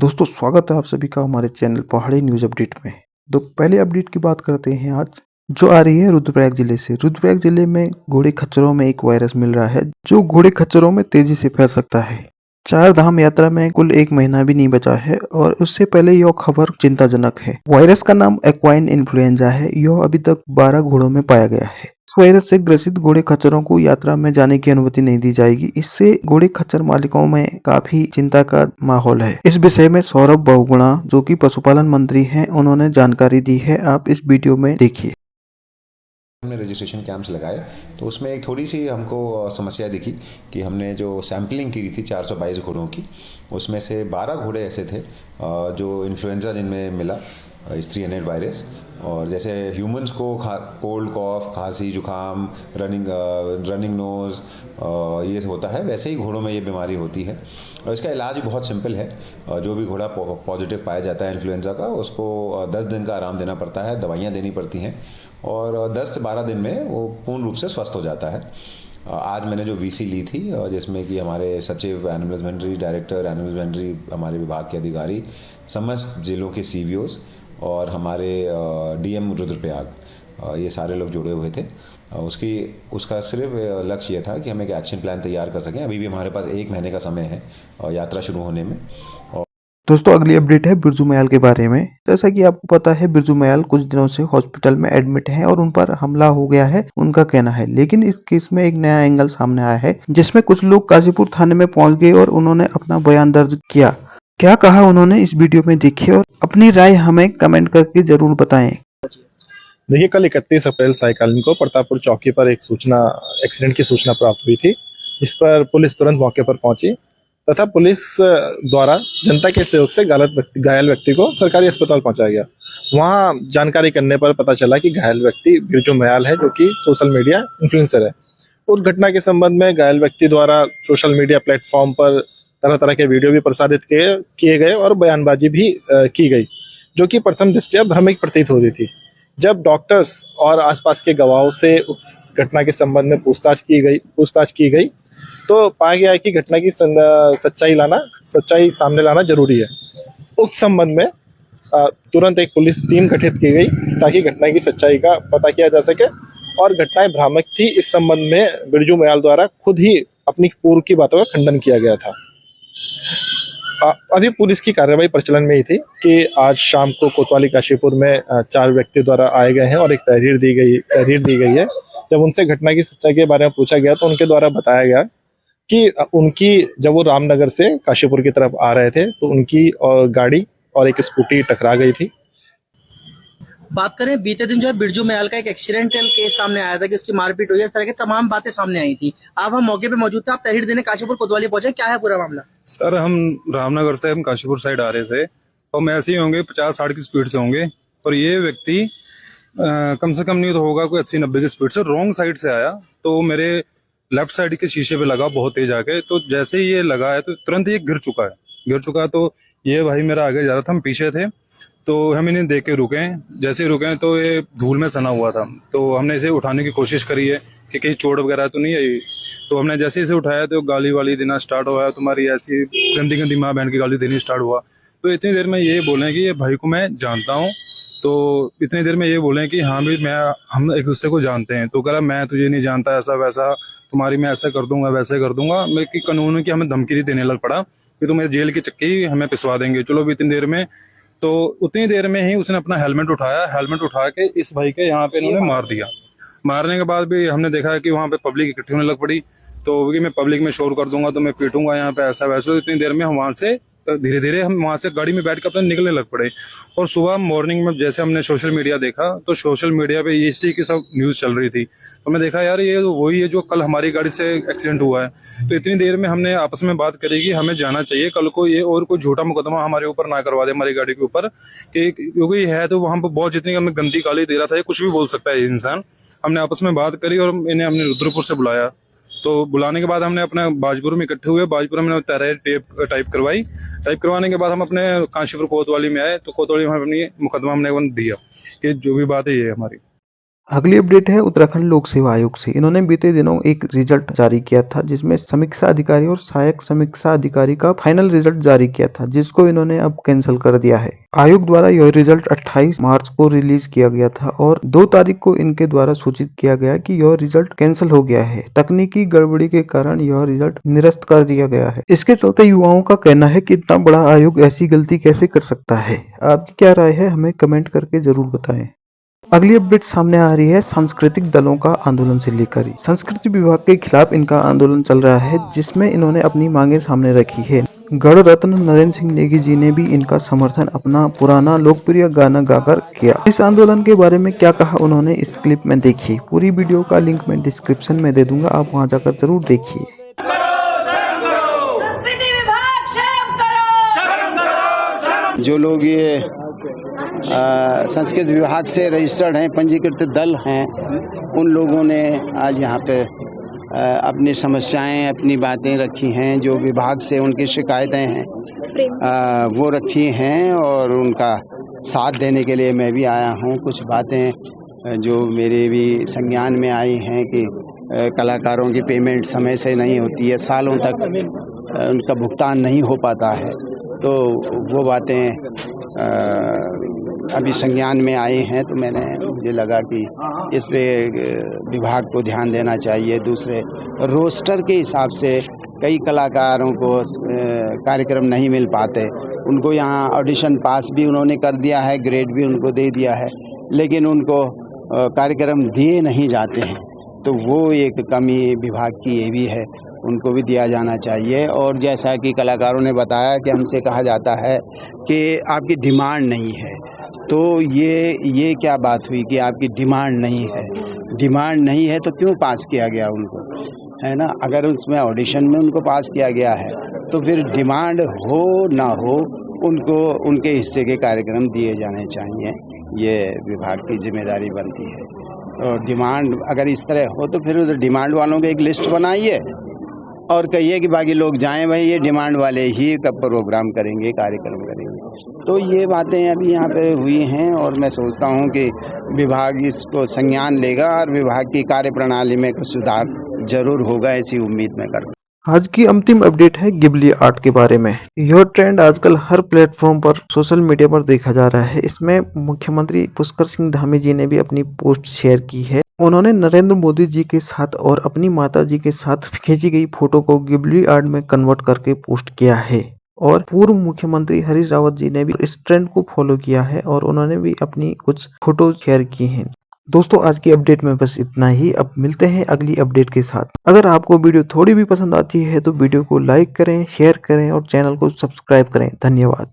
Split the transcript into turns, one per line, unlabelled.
दोस्तों स्वागत है आप सभी का हमारे चैनल पहाड़ी न्यूज अपडेट में। तो पहले अपडेट की बात करते हैं आज जो आ रही है रुद्रप्रयाग जिले से। रुद्रप्रयाग जिले में घोड़े खच्चरों में एक वायरस मिल रहा है जो घोड़े खच्चरों में तेजी से फैल सकता है। चार धाम यात्रा में कुल एक महीना भी नहीं बचा है और उससे पहले यह खबर चिंताजनक है। वायरस का नाम एक्वाइन इन्फ्लुएंजा है। यह अभी तक 12 घोड़ों में पाया गया है। इस वायरस से ग्रसित घोड़े खच्चरों को यात्रा में जाने की अनुमति नहीं दी जाएगी। इससे घोड़े खच्चर मालिकों में काफी चिंता का माहौल है। इस विषय में सौरभ बहुगुणा जो कि पशुपालन मंत्री हैं उन्होंने जानकारी दी है। आप इस वीडियो में देखिए।
हमने रजिस्ट्रेशन कैंप्स लगाए तो उसमें एक थोड़ी सी हमको समस्या दिखी कि हमने जो सैम्पलिंग की थी 422 घोड़ों की, उसमें से 12 घोड़े ऐसे थे जो इन्फ्लुएंजा जिनमें मिला H3N8 वायरस। और जैसे ह्यूमंस को कोल्ड कॉफ, खांसी, जुकाम, रनिंग नोज़ ये होता है, वैसे ही घोड़ों में ये बीमारी होती है। और इसका इलाज भी बहुत सिंपल है। जो भी घोड़ा पॉजिटिव पाया जाता है इन्फ्लुएंजा का, उसको 10 दिन का आराम देना पड़ता है, दवाइयाँ देनी पड़ती हैं और 10 से 12 दिन में वो पूर्ण रूप से स्वस्थ हो जाता है। आज मैंने जो वीसी ली थी जिसमें कि हमारे सचिव, animal husbandry director, animal husbandry हमारे विभाग के अधिकारी, समस्त जिलों के सीवीओज और हमारे डीएम रुद्रप्रयाग, ये सारे लोग जुड़े हुए थे। उसका सिर्फ लक्ष्य ये था कि हम एक एक्शन प्लान तैयार कर सकें। अभी भी हमारे पास 1 महीने का समय है यात्रा शुरू होने में।
दोस्तों अगली अपडेट है बिरजू मयाल के बारे में। जैसा कि आपको पता है बिरजू मयाल कुछ दिनों से हॉस्पिटल में एडमिट हैं और उन पर हमला हो गया है उनका कहना है। लेकिन इस केस में एक नया एंगल सामने आया है जिसमें कुछ लोग काशीपुर थाने में पहुंच गए और उन्होंने अपना बयान दर्ज किया। क्या कहा उन्होंने इस वीडियो में देखिए और अपनी राय हमें कमेंट करके जरूर बताएं।
देखिए, कल 31 अप्रैल सायकालीन को प्रतापपुर चौकी पर एक एक्सीडेंट की सूचना प्राप्त हुई थी, जिस पर पुलिस तुरंत मौके पर पहुंची तथा पुलिस द्वारा जनता के सहयोग से घायल व्यक्ति को सरकारी अस्पताल पहुंचाया गया। वहां जानकारी करने पर पता चला कि घायल व्यक्ति बिरजू मयाल है, जो कि सोशल मीडिया इन्फ्लुएंसर है। उस घटना के संबंध में घायल व्यक्ति द्वारा सोशल मीडिया प्लेटफॉर्म पर तरह तरह के वीडियो भी प्रसारित किए गए और बयानबाजी भी की गई, जो कि प्रथम दृष्टया भ्रामक प्रतीत होती थी। जब डॉक्टर्स और आसपास के गवाहों से उस घटना के संबंध में पूछताछ की गई तो पाया गया कि घटना की सच्चाई सामने लाना जरूरी है। उस संबंध में तुरंत एक पुलिस टीम गठित की गई ताकि घटना की सच्चाई का पता किया जा सके। और घटनाएं भ्रामक थी, इस संबंध में बिरजू मयाल द्वारा खुद ही अपनी पूर्व की बातों का खंडन किया गया था। अभी पुलिस की कार्रवाई प्रचलन में ही थी कि आज शाम को कोतवाली काशीपुर में 4 व्यक्ति द्वारा आए गए हैं और एक तहरीर दी गई है। जब उनसे घटना की सच्चाई के बारे में पूछा गया तो उनके द्वारा बताया गया कि जब वो रामनगर से काशीपुर की तरफ आ रहे थे तो उनकी गाड़ी और एक स्कूटी टकरा गई थी।
बात करें, बीते दिन जो है बिरजू मयाल का एक एक्सीडेंटल केस सामने आया था कि उसकी मारपीट हुई, इस तरह की तमाम बातें सामने आई थी। आप हम मौके पे मौजूद थे, आप तहरीर देने काशीपुर कोतवाली पहुंचे, क्या है पूरा मामला?
सर, हम रामनगर से काशीपुर साइड आ रहे थे और मैं ऐसे ही होंगे 50-60 की स्पीड से होंगे और ये व्यक्ति कम से कम नहीं तो होगा कोई 80-90 की स्पीड से रॉन्ग साइड से आया तो मेरे लेफ्ट साइड के शीशे पे लगा बहुत तेज आके। तो जैसे ही ये लगा है तो तुरंत ये गिर चुका है। तो ये भाई मेरा आगे जा रहा था, हम पीछे थे, तो हम इन्हें देख के रुके। जैसे ही रुके तो ये धूल में सना हुआ था, तो हमने इसे उठाने की कोशिश करी है कि कहीं चोट वगैरह तो नहीं आई। तो हमने जैसे इसे उठाया तो गाली वाली देना स्टार्ट हुआ, तुम्हारी ऐसी गंदी गंदी माँ बहन की गाली देनी स्टार्ट हुआ। तो इतनी देर में ये बोले कि ये भाई को मैं जानता हूँ, तो इतनी देर में ये बोले कि हाँ भाई हम एक दूसरे को जानते हैं। तो कह रहा मैं तुझे नहीं जानता, ऐसा वैसा, तुम्हारी मैं ऐसा कर दूंगा वैसे कर दूंगा। मैं कि कानून की हमें धमकी देने लग पड़ा कि तुम्हें जेल की चक्की हमें पिसवा देंगे। चलो भी इतनी देर में, तो उतनी देर में ही उसने अपना हेलमेट उठा के इस भाई के यहाँ पे इन्होंने मार दिया। मारने के बाद भी हमने देखा कि वहाँ पे पब्लिक इकट्ठी होने लग पड़ी, तो कि मैं पब्लिक में शोर कर दूंगा तो मैं पीटूंगा यहाँ पे, ऐसा वैसा। इतनी देर में हम वहाँ से धीरे हम वहाँ से गाड़ी में बैठ कर अपने निकलने लग पड़े। और सुबह मॉर्निंग में जैसे हमने सोशल मीडिया देखा तो सोशल मीडिया पे इसी की सब न्यूज़ चल रही थी। तो मैं देखा यार ये वही है जो कल हमारी गाड़ी से एक्सीडेंट हुआ है। तो इतनी देर में हमने आपस में बात करी कि हमें जाना चाहिए कल को ये और कोई झूठा मुकदमा हमारे ऊपर ना करवा दे, हमारी गाड़ी के ऊपर, क्योंकि है तो वहाँ पर बहुत जितनी हमें गंदी गाली दे रहा था, ये कुछ भी बोल सकता है ये इंसान। हमने आपस में बात करी और इन्हें हमने रुद्रपुर से बुलाया। तो बुलाने के बाद हमने अपने बाजपुर में इकट्ठे हुए, बाजपुर में तहरीर टाइप करवाने के बाद हम अपने काशीपुर कोतवाली में आए। तो कोतवाली में अपनी मुकदमा हमने दिया कि जो भी बात है ये हमारी।
अगली अपडेट है उत्तराखंड लोक सेवा आयोग से। इन्होंने बीते दिनों एक रिजल्ट जारी किया था जिसमें समीक्षा अधिकारी और सहायक समीक्षा अधिकारी का फाइनल रिजल्ट जारी किया था, जिसको इन्होंने अब कैंसिल कर दिया है। आयोग द्वारा यह रिजल्ट 28 मार्च को रिलीज किया गया था और 2 तारीख को इनके द्वारा सूचित किया गया कि यह रिजल्ट कैंसिल हो गया है। तकनीकी गड़बड़ी के कारण यह रिजल्ट निरस्त कर दिया गया है। इसके चलते युवाओं का कहना है कि इतना बड़ा आयोग ऐसी गलती कैसे कर सकता है। आपकी क्या राय है, हमें कमेंट करके जरूर बताएं। अगली अपडेट सामने आ रही है सांस्कृतिक दलों का आंदोलन से लेकर। संस्कृति विभाग के खिलाफ इनका आंदोलन चल रहा है, जिसमें इन्होंने अपनी मांगे सामने रखी है। गढ़ रत्न नरेंद्र सिंह नेगी जी ने भी इनका समर्थन अपना पुराना लोकप्रिय गाना गाकर किया। इस आंदोलन के बारे में क्या कहा उन्होंने, इस क्लिप में देखिए। पूरी वीडियो का लिंक मैं डिस्क्रिप्शन में दे दूंगा, आप वहां जाकर जरूर देखिए।
जो लोग ये संस्कृत विभाग से रजिस्टर्ड हैं, पंजीकृत दल हैं, उन लोगों ने आज यहाँ पे अपनी समस्याएं, अपनी बातें रखी हैं, जो विभाग से उनकी शिकायतें हैं वो रखी हैं और उनका साथ देने के लिए मैं भी आया हूँ। कुछ बातें जो मेरे भी संज्ञान में आई हैं कि कलाकारों की पेमेंट समय से नहीं होती है, सालों तक उनका भुगतान नहीं हो पाता है, तो वो बातें अभी संज्ञान में आई हैं। तो मुझे लगा कि इस पे विभाग को ध्यान देना चाहिए। दूसरे, रोस्टर के हिसाब से कई कलाकारों को कार्यक्रम नहीं मिल पाते, उनको यहाँ ऑडिशन पास भी उन्होंने कर दिया है, ग्रेड भी उनको दे दिया है, लेकिन उनको कार्यक्रम दिए नहीं जाते हैं, तो वो एक कमी विभाग की ये भी है, उनको भी दिया जाना चाहिए। और जैसा कि कलाकारों ने बताया कि हमसे कहा जाता है कि आपकी डिमांड नहीं है, तो ये क्या बात हुई कि आपकी डिमांड नहीं है? डिमांड नहीं है तो क्यों पास किया गया उनको, है ना? अगर उसमें ऑडिशन में उनको पास किया गया है तो फिर डिमांड हो ना हो, उनको उनके हिस्से के कार्यक्रम दिए जाने चाहिए, ये विभाग की जिम्मेदारी बनती है। और डिमांड अगर इस तरह हो तो फिर उधर डिमांड वालों की एक लिस्ट बनाइए और कहिए कि बाकी लोग जाएं भाई, ये डिमांड वाले ही कब प्रोग्राम करेंगे, कार्यक्रम करेंगे। तो ये बातें अभी यहाँ पे हुई हैं और मैं सोचता हूँ कि विभाग इसको संज्ञान लेगा और विभाग की कार्यप्रणाली में कुछ सुधार जरूर होगा, ऐसी उम्मीद मैं करता हूँ।
आज की अंतिम अपडेट है गिबली आर्ट के बारे में। यह ट्रेंड आजकल हर प्लेटफॉर्म पर सोशल मीडिया पर देखा जा रहा है। इसमें मुख्यमंत्री पुष्कर सिंह धामी जी ने भी अपनी पोस्ट शेयर की है। उन्होंने नरेंद्र मोदी जी के साथ और अपनी माता जी के साथ खींची गई फोटो को गिबली आर्ट में कन्वर्ट करके पोस्ट किया है। और पूर्व मुख्यमंत्री हरीश रावत जी ने भी इस ट्रेंड को फॉलो किया है और उन्होंने भी अपनी कुछ फोटो शेयर की हैं। दोस्तों, आज की अपडेट में बस इतना ही। अब मिलते हैं अगली अपडेट के साथ। अगर आपको वीडियो थोड़ी भी पसंद आती है तो वीडियो को लाइक करें, शेयर करें और चैनल को सब्सक्राइब करें। धन्यवाद।